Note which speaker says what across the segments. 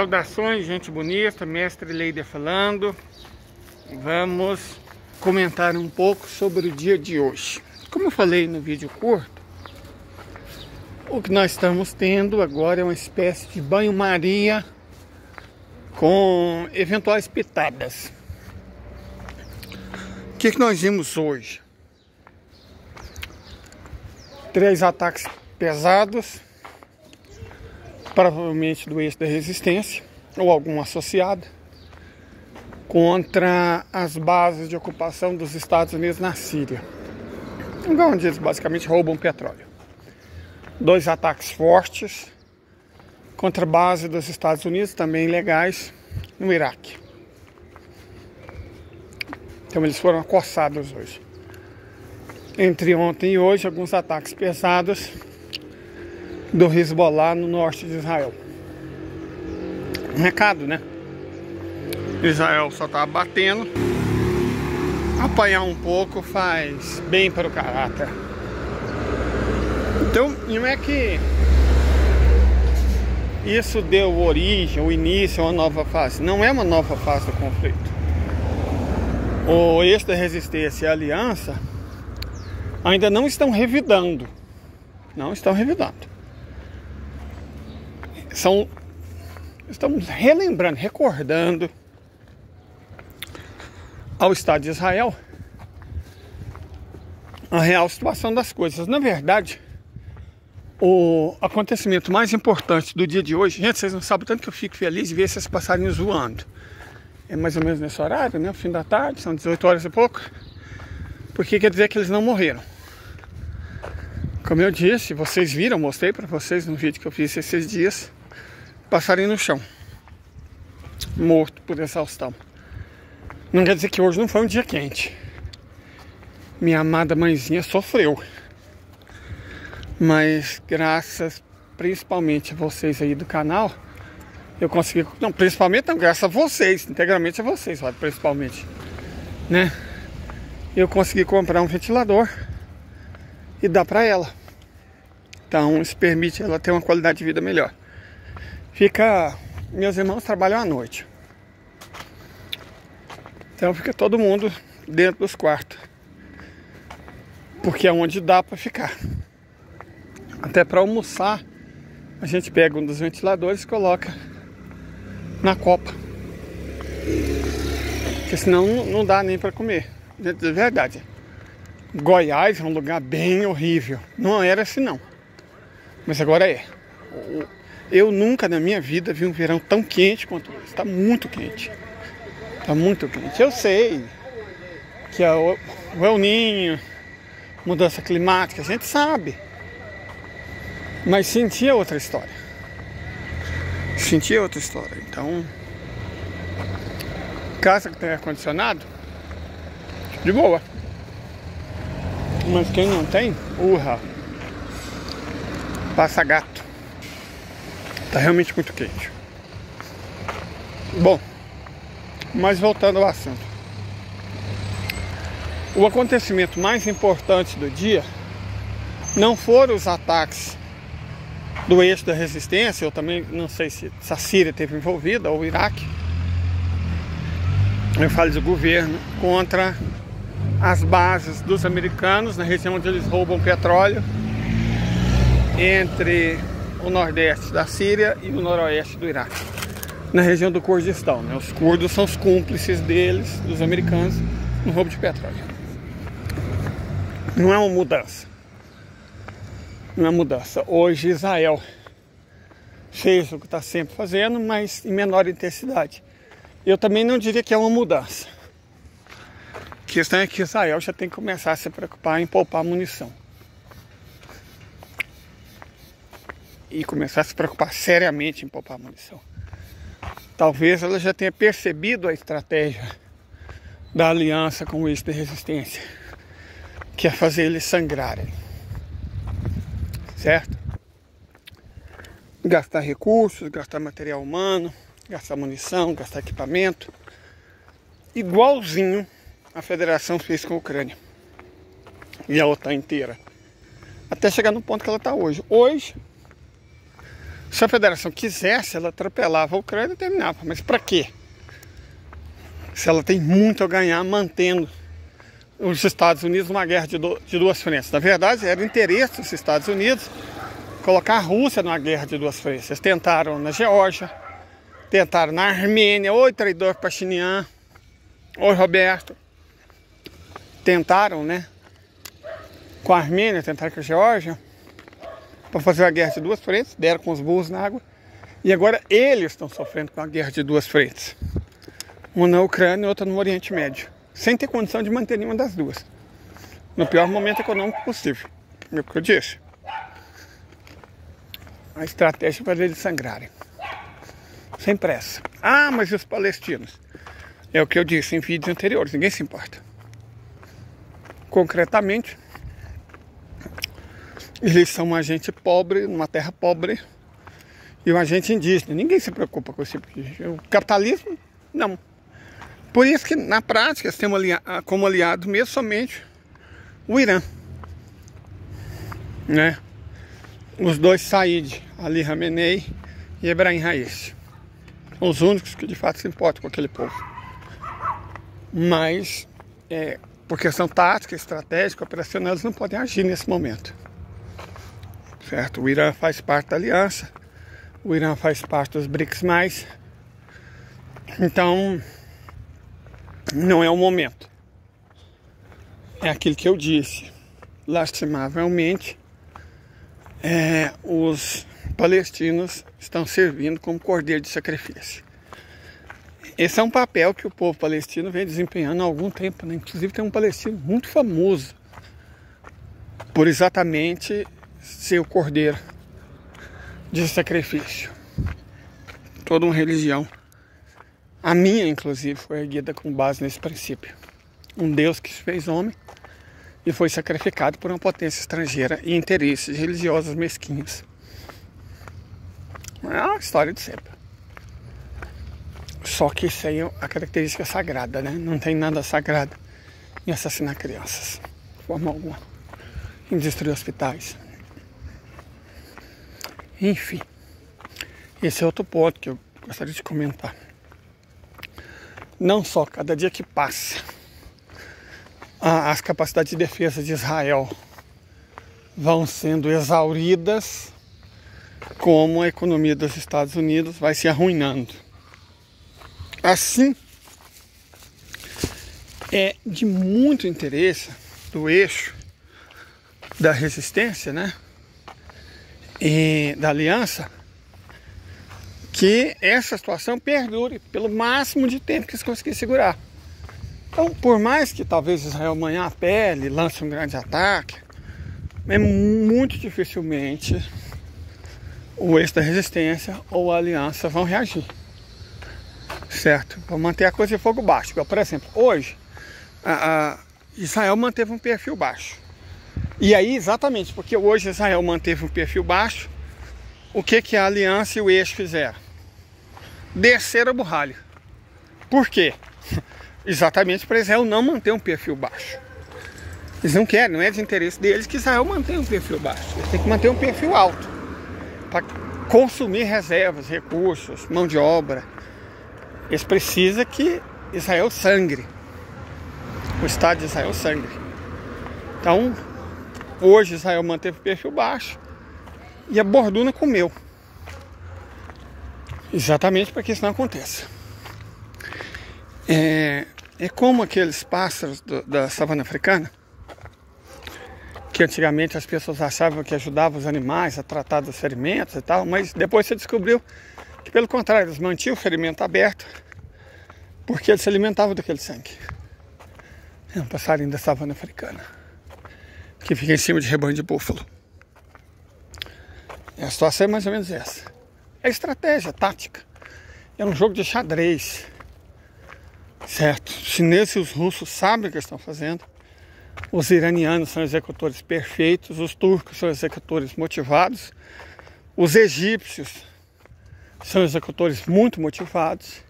Speaker 1: Saudações, gente bonita, mestre Leider falando. Vamos comentar um pouco sobre o dia de hoje. Como eu falei no vídeo curto, o que nós estamos tendo agora é uma espécie de banho-maria com eventuais pitadas. O que nós vimos hoje? 3 ataques pesados, provavelmente do eixo da resistência ou algum associado, contra as bases de ocupação dos Estados Unidos na Síria, onde eles basicamente roubam petróleo. 2 ataques fortes contra a base dos Estados Unidos, também ilegais, no Iraque. Então eles foram acossados hoje. Entre ontem e hoje, alguns ataques pesados do Hezbollah no norte de Israel. Um recado, né? Israel só tá batendo. Apanhar um pouco faz bem para o caráter. Então, não é que isso deu origem, o início a uma nova fase. Não é uma nova fase do conflito. O eixo da resistência e a aliança ainda não estão revidando. Não estão revidando. Estamos relembrando, recordando ao Estado de Israel a real situação das coisas. Na verdade, o acontecimento mais importante do dia de hoje, gente, vocês não sabem tanto que eu fico feliz de ver esses passarinhos voando. É mais ou menos nesse horário, né? Fim da tarde, são 18 horas e pouco. Porque quer dizer que eles não morreram. Como eu disse, vocês viram, mostrei para vocês no vídeo que eu fiz esses dias, passarinho no chão, morto por exaustão. Não quer dizer que hoje não foi um dia quente. Minha amada mãezinha sofreu. Mas graças principalmente a vocês aí do canal, eu consegui... Não, principalmente não, graças a vocês, integralmente a vocês, principalmente, né? Eu consegui comprar um ventilador e dar para ela. Então isso permite ela ter uma qualidade de vida melhor. Meus irmãos trabalham à noite, então fica todo mundo dentro dos quartos, porque é onde dá para ficar. Até para almoçar a gente pega um dos ventiladores e coloca na copa, porque senão não dá nem para comer. De verdade, Goiás é um lugar bem horrível. Não era assim não, mas agora é. Eu nunca na minha vida vi um verão tão quente quanto esse. Está muito quente. Está muito quente. Eu sei que é o El Niño, mudança climática, a gente sabe. Mas sentia outra história. Sentia outra história. Então, casa que tem ar-condicionado, de boa. Mas quem não tem, urra, passa gato. Tá realmente muito quente. Bom, mas voltando ao assunto. O acontecimento mais importante do dia não foram os ataques do eixo da resistência. Eu também não sei se a Síria esteve envolvida, ou o Iraque. Eu falo do governo contra as bases dos americanos na região onde eles roubam petróleo, entre o nordeste da Síria e o noroeste do Iraque, na região do Kurdistão, né? Os curdos são os cúmplices deles, dos americanos, no roubo de petróleo. Não é uma mudança. Não é uma mudança. Hoje Israel fez o que está sempre fazendo, mas em menor intensidade. Eu também não diria que é uma mudança. A questão é que Israel já tem que começar a se preocupar em poupar munição. E começar a se preocupar seriamente em poupar munição. Talvez ela já tenha percebido a estratégia da aliança com o eixo de resistência, que é fazer eles sangrarem. Certo? Gastar recursos, gastar material humano, gastar munição, gastar equipamento. Igualzinho a Federação fez com a Ucrânia. E a OTAN inteira. Até chegar no ponto que ela está hoje. Hoje, Se a federação quisesse, ela atropelava a Ucrânia e terminava. Mas para quê? Se ela tem muito a ganhar mantendo os Estados Unidos numa guerra de duas frentes. Na verdade, era interesse dos Estados Unidos colocar a Rússia numa guerra de duas frentes. Eles tentaram na Geórgia, tentaram na Armênia. Oi, traidor Pachinian. Oi, Roberto. Tentaram, né? Com a Armênia, tentaram com a Geórgia, para fazer uma guerra de duas frentes. Deram com os burros na água. E agora eles estão sofrendo com a guerra de duas frentes. Uma na Ucrânia e outra no Oriente Médio. Sem ter condição de manter nenhuma das duas. No pior momento econômico possível. É o que eu disse. A estratégia para eles sangrarem. Sem pressa. Ah, mas e os palestinos? É o que eu disse em vídeos anteriores. Ninguém se importa. Concretamente, eles são um agente pobre, numa terra pobre. E um agente indígena. Ninguém se preocupa com esse tipo de... O capitalismo, não. Por isso que, na prática, eles têm como aliado mesmo somente o Irã. Né? Os dois Said, Ali Khamenei e Ebrahim Raisi. São os únicos que de fato se importam com aquele povo. Mas, por questão tática, estratégica, operacional, eles não podem agir nesse momento. Certo? O Irã faz parte da aliança. O Irã faz parte dos BRICS+. Então, não é o momento. É aquilo que eu disse. Lastimavelmente, os palestinos estão servindo como cordeiro de sacrifício. Esse é um papel que o povo palestino vem desempenhando há algum tempo, né? Inclusive tem um palestino muito famoso por exatamente ser o cordeiro de sacrifício. Toda uma religião, a minha inclusive, foi erguida com base nesse princípio. Um Deus que se fez homem e foi sacrificado por uma potência estrangeira e interesses religiosos mesquinhos. É uma história de sempre. Só que isso aí é a característica sagrada, né? Não tem nada sagrado em assassinar crianças, de forma alguma, em destruir hospitais. Enfim, esse é outro ponto que eu gostaria de comentar. Não só cada dia que passa, as capacidades de defesa de Israel vão sendo exauridas, como a economia dos Estados Unidos vai se arruinando. Assim, é de muito interesse do eixo da resistência, né? E da aliança, que essa situação perdure pelo máximo de tempo que eles conseguirem segurar. Então, por mais que talvez Israel amanhã apele, lance um grande ataque, muito dificilmente o eixo da resistência ou a aliança vão reagir. Certo? Para manter a coisa de fogo baixo. Por exemplo, hoje, Israel manteve um perfil baixo. E aí, exatamente, porque hoje Israel manteve um perfil baixo, o que a aliança e o eixo fizeram? Desceram o borralho. Por quê? Exatamente para Israel não manter um perfil baixo. Eles não querem, não é de interesse deles que Israel mantenha um perfil baixo. Eles têm que manter um perfil alto para consumir reservas, recursos, mão de obra. Eles precisam que Israel sangre. O Estado de Israel sangre. Então, hoje Israel manteve o perfil baixo e a Borduna comeu. Exatamente para que isso não aconteça. É como aqueles pássaros da savana africana, que antigamente as pessoas achavam que ajudavam os animais a tratar dos ferimentos e tal, mas depois você descobriu que, pelo contrário, eles mantinham o ferimento aberto porque eles se alimentavam daquele sangue. É um passarinho da savana africana que fica em cima de rebanho de búfalo. A situação é mais ou menos essa. É estratégia, tática. É um jogo de xadrez. Certo? Os chineses e os russos sabem o que estão fazendo. Os iranianos são executores perfeitos. Os turcos são executores motivados. Os egípcios são executores muito motivados.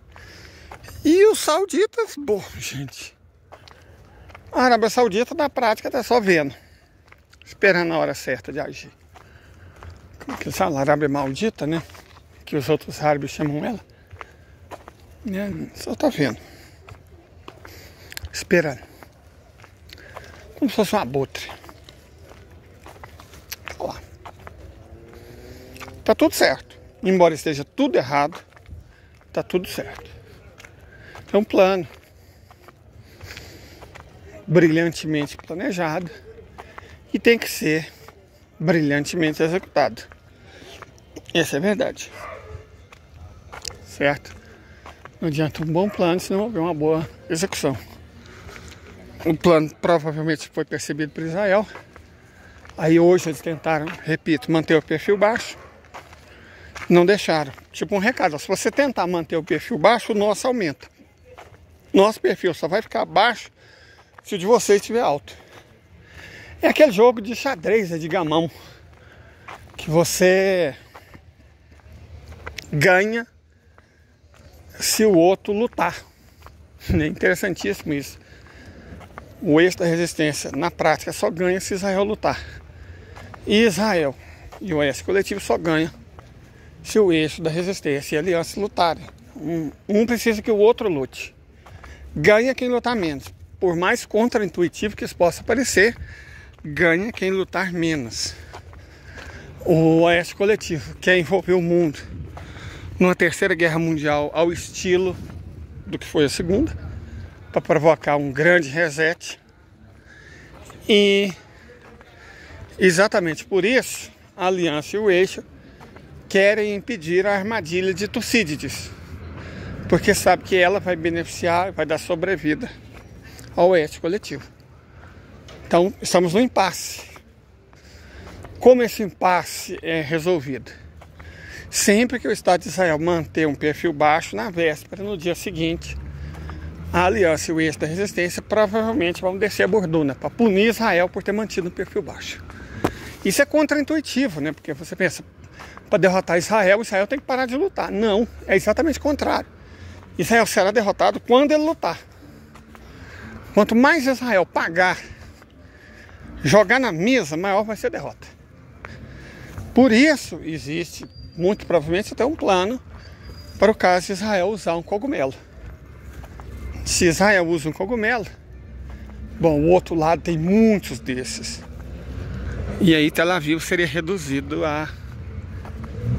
Speaker 1: E os sauditas, bom, gente. A Arábia Saudita, na prática, está só vendo. Esperando a hora certa de agir. que sabe, a Arábia Maldita, né? Que os outros árabes chamam ela. Só tá vendo. Esperando. Como se fosse um abutre. Olha lá. Tá tudo certo. Embora esteja tudo errado, tá tudo certo. É um plano brilhantemente planejado e tem que ser brilhantemente executado. Essa é a verdade. Certo? Não adianta um bom plano se não houver uma boa execução. O plano provavelmente foi percebido por Israel. Aí hoje eles tentaram, repito, manter o perfil baixo. Não deixaram. Tipo um recado, se você tentar manter o perfil baixo, o nosso aumenta. Nosso perfil só vai ficar baixo se o de vocês estiver alto. É aquele jogo de xadrez, de gamão, que você ganha se o outro lutar. É interessantíssimo isso. O eixo da resistência, na prática, só ganha se Israel lutar. E Israel e o oeste coletivo só ganha se o eixo da resistência e a aliança lutarem. Um precisa que o outro lute. Ganha quem lutar menos. Por mais contraintuitivo que isso possa parecer, ganha quem lutar menos. O oeste coletivo quer envolver o mundo numa terceira guerra mundial ao estilo do que foi a segunda, para provocar um grande reset. E exatamente por isso a aliança e o eixo querem impedir a armadilha de Tucídides, porque sabe que ela vai beneficiar, vai dar sobrevida ao oeste coletivo. Então estamos no impasse. Como esse impasse é resolvido? Sempre que o Estado de Israel manter um perfil baixo, na véspera, no dia seguinte, a aliança e o eixo da resistência provavelmente vão descer a borduna para punir Israel por ter mantido um perfil baixo. Isso é contraintuitivo, né? Porque você pensa, para derrotar Israel tem que parar de lutar. Não, é exatamente o contrário. Israel será derrotado quando ele lutar. Quanto mais Israel pagar, jogar na mesa, maior vai ser a derrota. Por isso existe, muito provavelmente, até um plano para o caso de Israel usar um cogumelo. Se Israel usa um cogumelo, bom, o outro lado tem muitos desses. E aí Tel Aviv seria reduzido a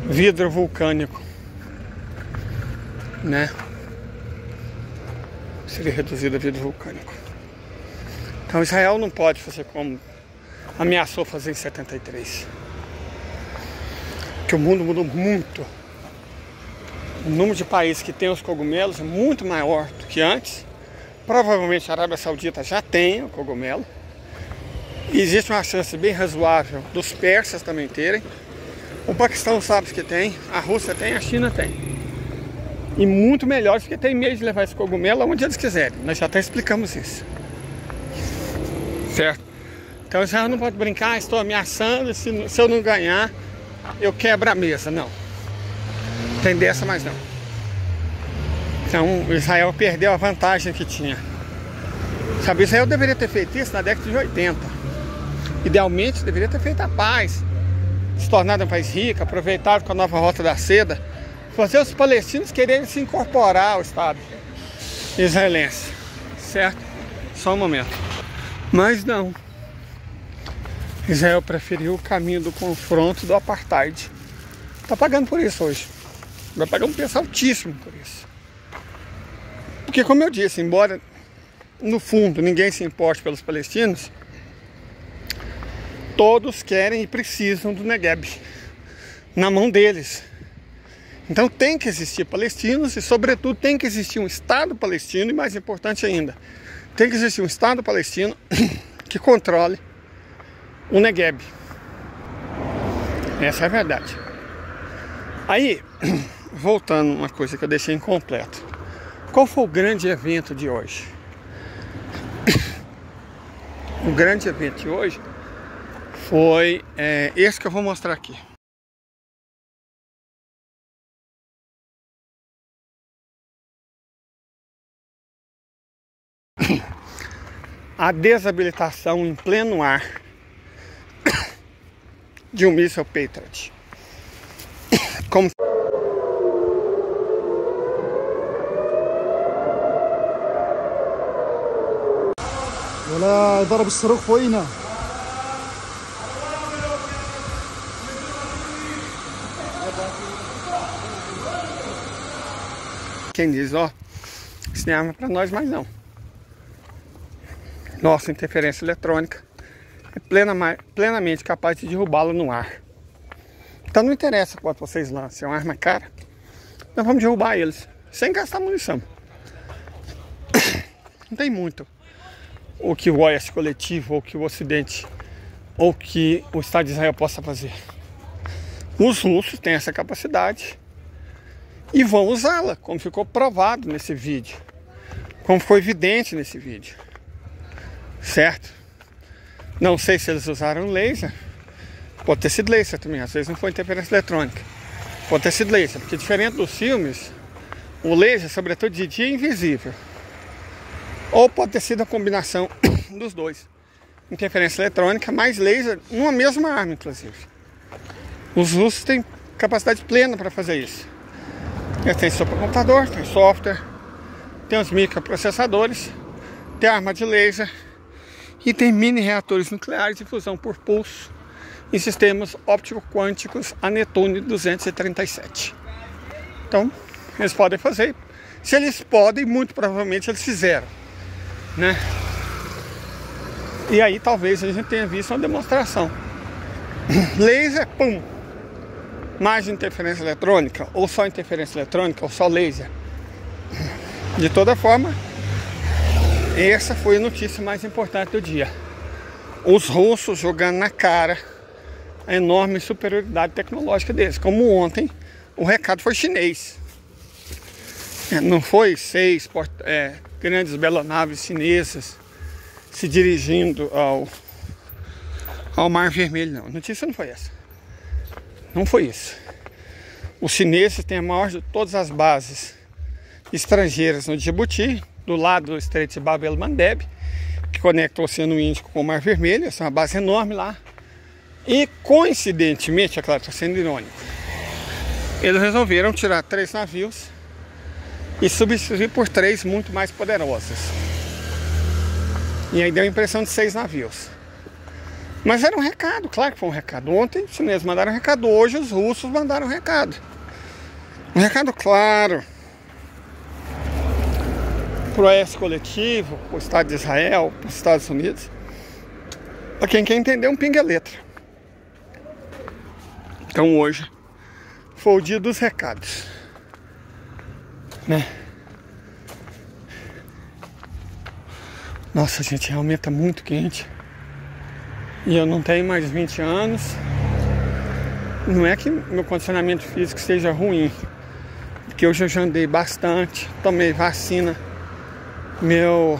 Speaker 1: vidro vulcânico, né? Seria reduzido a vidro vulcânico. Então Israel não pode fazer como ameaçou fazer em 73. Porque o mundo mudou muito. O número de países que tem os cogumelos é muito maior do que antes. Provavelmente a Arábia Saudita já tem o cogumelo. E existe uma chance bem razoável dos persas também terem. O Paquistão sabe que tem, a Rússia tem, a China tem. E muito melhores, porque tem meio de levar esse cogumelo aonde eles quiserem. Nós já até explicamos isso. Certo? Então Israel não pode brincar, estou ameaçando, se eu não ganhar, eu quebro a mesa. Não. Tem dessa mais não. Então Israel perdeu a vantagem que tinha. Sabe, Israel deveria ter feito isso na década de 80. Idealmente deveria ter feito a paz, se tornado um país rico, aproveitado com a nova rota da seda, fazer os palestinos quererem se incorporar ao Estado israelense. Certo? Só um momento. Mas não. Israel preferiu o caminho do confronto, do apartheid. Está pagando por isso hoje. Vai pagar um preço altíssimo por isso. Porque, como eu disse, embora no fundo ninguém se importe pelos palestinos, todos querem e precisam do Negueb na mão deles. Então tem que existir palestinos e, sobretudo, tem que existir um Estado palestino e, mais importante ainda, tem que existir um Estado palestino que controle o Negueb. Essa é a verdade. Aí, voltando a uma coisa que eu deixei incompleto. Qual foi o grande evento de hoje? O grande evento de hoje foi esse que eu vou mostrar aqui. A desabilitação em pleno ar de um míssil Patriot. Como
Speaker 2: ولا ضرب الصاروخ فوقينا.
Speaker 1: quem diz, ó, isso não é arma pra nós mais não. Nossa interferência eletrônica é plenamente capaz de derrubá-lo no ar. Então não interessa quanto vocês lancem, é uma arma cara. Nós vamos derrubar eles, sem gastar munição. Não tem muito o que o Oeste coletivo, ou que o Ocidente, ou que o Estado de Israel possa fazer. Os russos têm essa capacidade e vão usá-la, como ficou provado nesse vídeo, como ficou evidente nesse vídeo, certo? Não sei se eles usaram laser, pode ter sido laser também, às vezes não foi interferência eletrônica, pode ter sido laser, porque diferente dos filmes, o laser, sobretudo de dia, é invisível, ou pode ter sido a combinação dos dois, interferência eletrônica mais laser, numa mesma arma inclusive. Os russos têm capacidade plena para fazer isso. Eles têm supercomputador, tem software, tem os microprocessadores, tem arma de laser e tem mini reatores nucleares de fusão por pulso e sistemas óptico-quânticos a Netune 237. Então, eles podem fazer. Se eles podem, muito provavelmente eles fizeram, né? E aí talvez a gente tenha visto uma demonstração. Laser, pum! Mais interferência eletrônica, ou só interferência eletrônica, ou só laser. De toda forma, essa foi a notícia mais importante do dia. Os russos jogando na cara a enorme superioridade tecnológica deles. Como ontem, o recado foi chinês. Não foi 6 grandes belonaves chinesas se dirigindo ao Mar Vermelho, não. A notícia não foi essa. Não foi isso. Os chineses têm a maior de todas as bases estrangeiras no Djibouti, do lado do Estreito de Bab el-Mandeb, que conecta o Oceano Índico com o Mar Vermelho. Essa é uma base enorme lá. E coincidentemente, é claro, estou sendo irônico, eles resolveram tirar 3 navios e substituir por 3 muito mais poderosos. E aí deu a impressão de 6 navios. Mas era um recado, claro que foi um recado. Ontem os chineses mandaram um recado, hoje os russos mandaram um recado. Um recado claro para o Oeste coletivo, para o Estado de Israel, para os Estados Unidos. Para quem quer entender, um pinga-letra. Então hoje foi o dia dos recados, né? Nossa, gente, realmente tá muito quente. E eu não tenho mais 20 anos. Não é que meu condicionamento físico seja ruim, porque hoje eu já andei bastante, tomei vacina. Meu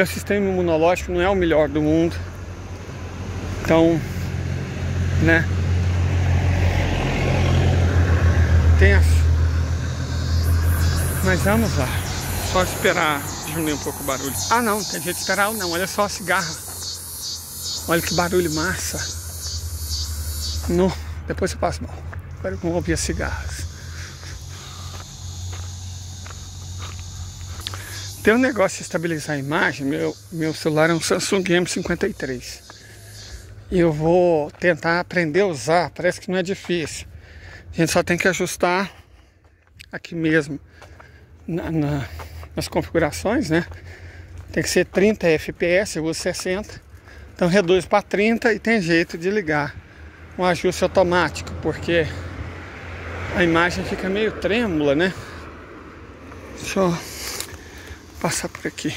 Speaker 1: sistema imunológico não é o melhor do mundo. Então, né? Mas vamos lá. Só esperar diminuir um pouco o barulho. Ah não, tem jeito de esperar não. Olha só a cigarra. Olha que barulho massa. Depois eu passo mal. Agora eu vou ouvir as cigarras. Tem um negócio de estabilizar a imagem. Meu celular é um Samsung M53. E eu vou tentar aprender a usar. Parece que não é difícil. A gente só tem que ajustar aqui mesmo nas configurações, né? Tem que ser 30 FPS, eu uso 60. Então reduz para 30 e tem jeito de ligar um ajuste automático, porque a imagem fica meio trêmula, né? Deixa eu passar por aqui.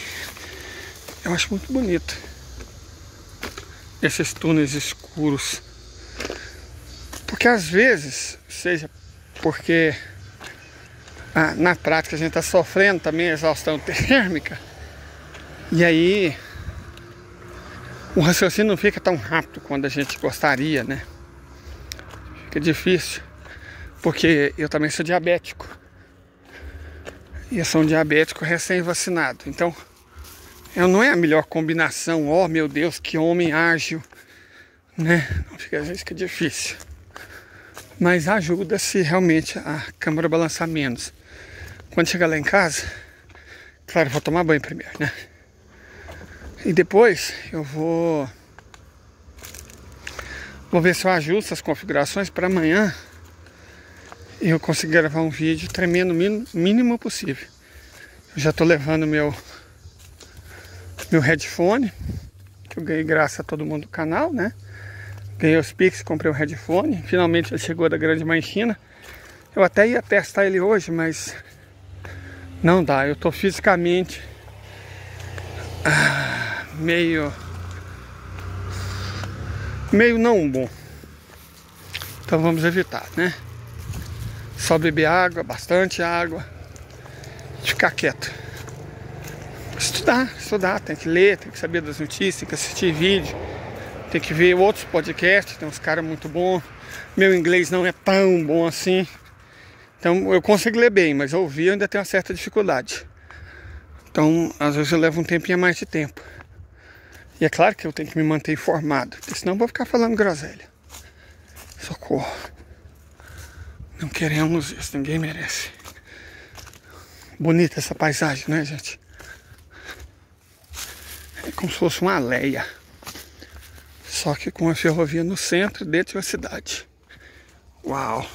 Speaker 1: Eu acho muito bonito esses túneis escuros, porque às vezes, seja porque na prática a gente está sofrendo também exaustão térmica, e aí o raciocínio não fica tão rápido quando a gente gostaria, né? Fica difícil, porque eu também sou diabético. E eu sou um diabético recém-vacinado. Então, não é a melhor combinação. Oh, meu Deus, que homem ágil, né? Às vezes fica difícil. Mas ajuda se realmente a câmera balançar menos. Quando chegar lá em casa, claro, eu vou tomar banho primeiro, né? E depois eu vou ver se eu ajusto as configurações para amanhã eu conseguir gravar um vídeo tremendo o mínimo possível. Eu já tô levando meu headphone, que eu ganhei graças a todo mundo do canal, né? Ganhei os Pix, comprei um headphone. Finalmente ele chegou da Grande Mãe China. Eu até ia testar ele hoje, mas não dá. Eu tô fisicamente meio não bom. Então vamos evitar, né? Só beber água, bastante água. Ficar quieto. Estudar, tem que ler, tem que saber das notícias, tem que assistir vídeo, tem que ver outros podcasts, tem uns caras muito bons. Meu inglês não é tão bom assim. Então eu consigo ler bem, mas ouvir eu ainda tenho uma certa dificuldade. Então às vezes eu levo um tempinho a mais de tempo. E é claro que eu tenho que me manter informado, porque senão eu vou ficar falando groselha. Socorro. Não queremos isso, ninguém merece. Bonita essa paisagem, né, gente? É como se fosse uma aldeia. Só que com a ferrovia no centro, dentro da cidade. Uau!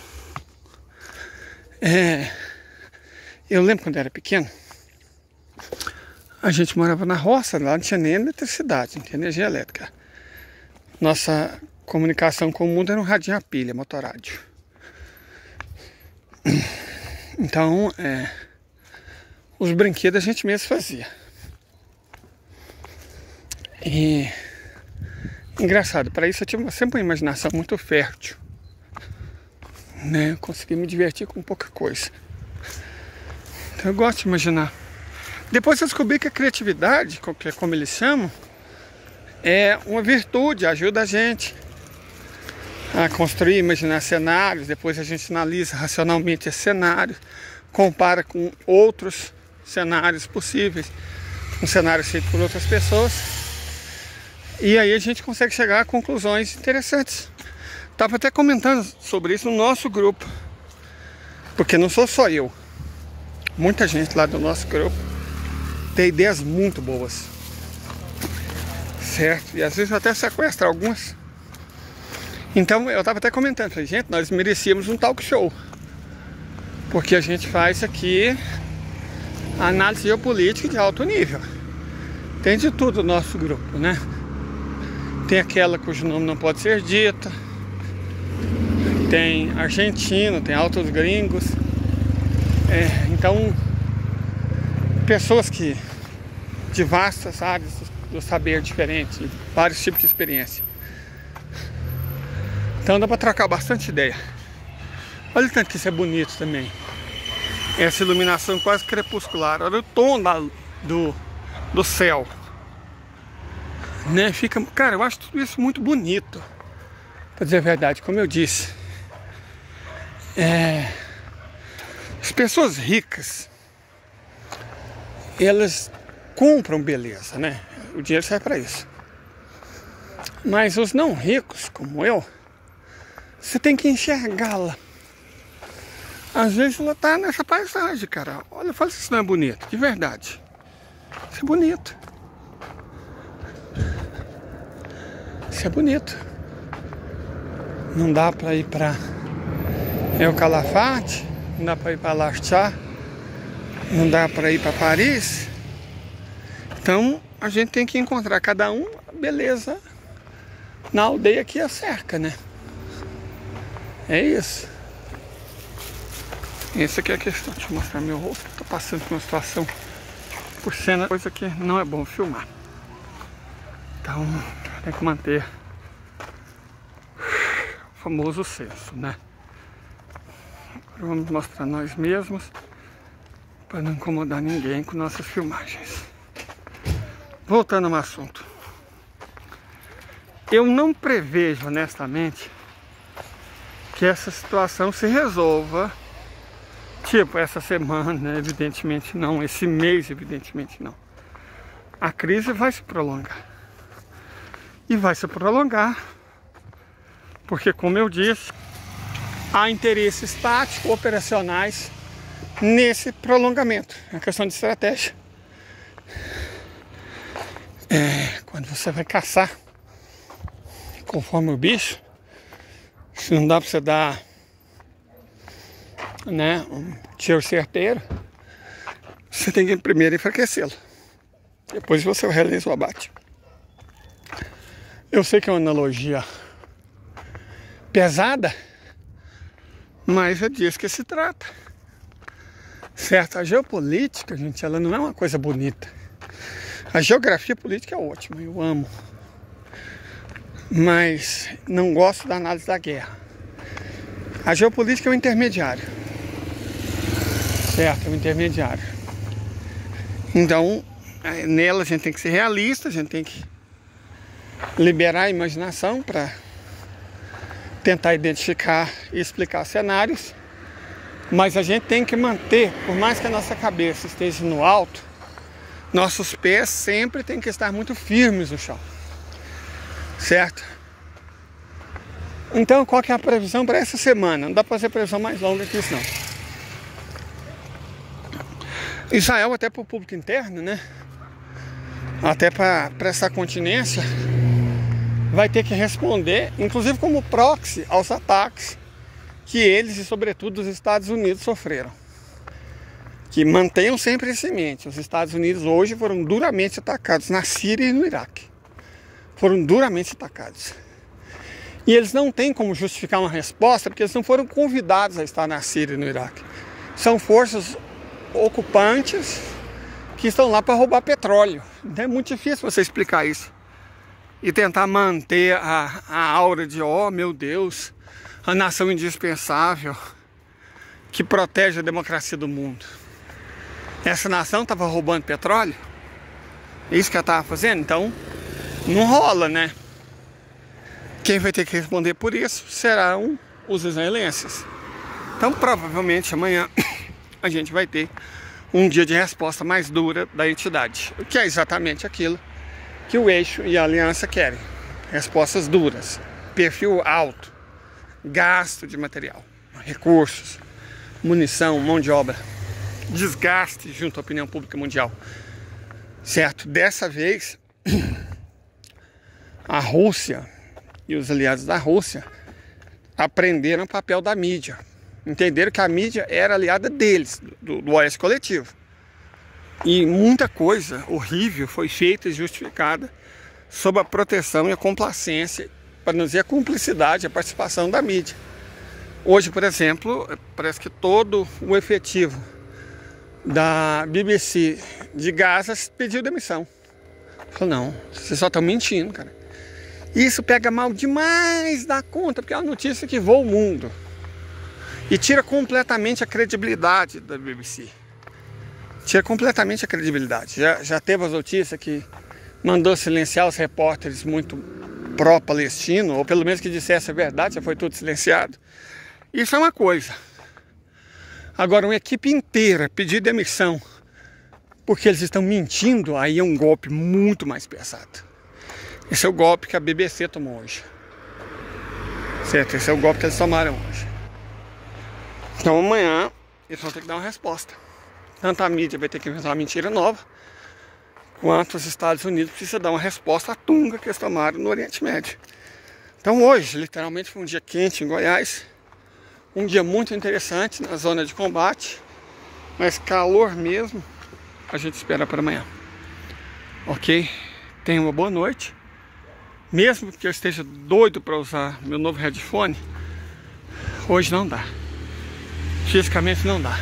Speaker 1: Eu lembro quando eu era pequeno, a gente morava na roça, lá não tinha nem eletricidade, não tinha energia elétrica. Nossa comunicação com o mundo era um radinho a pilha, motorrádio. Então, os brinquedos a gente mesmo fazia. E engraçado, para isso eu tive sempre uma imaginação muito fértil, né? Eu consegui me divertir com pouca coisa. Então eu gosto de imaginar. Depois eu descobri que a criatividade, que é como eles chamam, é uma virtude, ajuda a gente a construir, imaginar cenários. Depois a gente analisa racionalmente esse cenário, compara com outros cenários possíveis, um cenário feito por outras pessoas, e aí a gente consegue chegar a conclusões interessantes. Estava até comentando sobre isso no nosso grupo, porque não sou só eu, muita gente lá do nosso grupo tem ideias muito boas, certo? E às vezes até sequestra algumas. Então eu estava até comentando, falei, gente, nós merecíamos um talk show, porque a gente faz aqui análise geopolítica de alto nível. Tem de tudo no nosso grupo, né? Tem aquela cujo nome não pode ser dita, tem argentino, tem altos gringos. Então, pessoas que de vastas áreas do saber diferente, vários tipos de experiência. Então dá para trocar bastante ideia. Olha o tanto que isso é bonito também. Essa iluminação quase crepuscular. Olha o tom do céu, né? Cara, eu acho tudo isso muito bonito, para dizer a verdade. Como eu disse, as pessoas ricas, elas compram beleza, né? O dinheiro serve para isso. Mas os não ricos, como eu, você tem que enxergá-la. Às vezes ela tá nessa paisagem, cara. Olha, fala se isso não é bonito, de verdade. Isso é bonito. Isso é bonito. Não dá pra ir pra El Calafate, não dá pra ir pra Larchá, não dá pra ir pra Paris. Então a gente tem que encontrar cada um a beleza na aldeia que a cerca, né? É isso. Essa aqui é a questão. Deixa eu mostrar meu rosto. Tô passando por uma situação por cena, coisa que não é bom filmar. Então tem que manter o famoso senso, né? Agora vamos mostrar nós mesmos para não incomodar ninguém com nossas filmagens. Voltando ao assunto, eu não prevejo honestamente que essa situação se resolva, tipo, essa semana, evidentemente não, esse mês, evidentemente não. A crise vai se prolongar. E vai se prolongar, porque como eu disse, há interesses táticos, operacionais nesse prolongamento. É uma questão de estratégia. Quando você vai caçar conforme o bicho, se não dá para você dar, né, um tiro certeiro, você tem que primeiro enfraquecê-lo. Depois você realiza o abate. Eu sei que é uma analogia pesada, mas é disso que se trata. Certo? A geopolítica, gente, ela não é uma coisa bonita. A geografia política é ótima, eu amo. Mas não gosto da análise da guerra. A geopolítica é um intermediário. Certo? É um intermediário. Então, nela a gente tem que ser realista, a gente tem que liberar a imaginação para tentar identificar e explicar cenários. Mas a gente tem que manter, por mais que a nossa cabeça esteja no alto, nossos pés sempre têm que estar muito firmes no chão. Certo? Então, qual que é a previsão para essa semana? Não dá para fazer previsão mais longa que isso, não. Israel, até para o público interno, né? Até para essa continência, vai ter que responder, inclusive como proxy, aos ataques que eles e sobretudo os Estados Unidos sofreram. Que mantenham sempre isso em mente. Os Estados Unidos hoje foram duramente atacados na Síria e no Iraque. Foram duramente atacados. E eles não têm como justificar uma resposta porque eles não foram convidados a estar na Síria e no Iraque. São forças ocupantes que estão lá para roubar petróleo. Então é muito difícil você explicar isso. E tentar manter a aura de, oh meu Deus, a nação indispensável que protege a democracia do mundo. Essa nação estava roubando petróleo? Isso que ela estava fazendo? Então, não rola, né? Quem vai ter que responder por isso serão os israelenses. Então, provavelmente, amanhã a gente vai ter um dia de resposta mais dura da entidade. O que é exatamente aquilo que o eixo e a aliança querem. Respostas duras, perfil alto, gasto de material, recursos, munição, mão de obra, desgaste junto à opinião pública mundial. Certo? Dessa vez, a Rússia e os aliados da Rússia aprenderam o papel da mídia. Entenderam que a mídia era aliada deles, do oeste coletivo. E muita coisa horrível foi feita e justificada sob a proteção e a complacência, para não dizer a cumplicidade, a participação da mídia. Hoje, por exemplo, parece que todo o efetivo da BBC de Gaza pediu demissão. Falou, não, vocês só estão mentindo, cara. Isso pega mal demais da conta, porque é uma notícia que voa o mundo. E tira completamente a credibilidade da BBC. Tira completamente a credibilidade. Já teve as notícias que mandou silenciar os repórteres muito pró-palestino, ou pelo menos que dissesse a verdade, já foi tudo silenciado. Isso é uma coisa. Agora, uma equipe inteira pedir demissão porque eles estão mentindo, aí é um golpe muito mais pesado. Esse é o golpe que a BBC tomou hoje. Certo? Esse é o golpe que eles tomaram hoje. Então amanhã eles vão ter que dar uma resposta. Tanto a mídia vai ter que inventar uma mentira nova, quanto os Estados Unidos precisam dar uma resposta à tunga que eles tomaram no Oriente Médio. Então hoje, literalmente, foi um dia quente em Goiás. Um dia muito interessante na zona de combate. Mas calor mesmo, a gente espera para amanhã. Ok? Tenha uma boa noite. Mesmo que eu esteja doido para usar meu novo headphone, hoje não dá. Fisicamente não dá.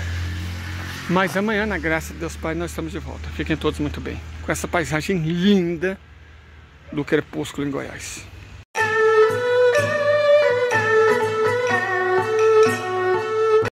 Speaker 1: Mas amanhã, na graça de Deus Pai, nós estamos de volta. Fiquem todos muito bem. Com essa paisagem linda do crepúsculo em Goiás.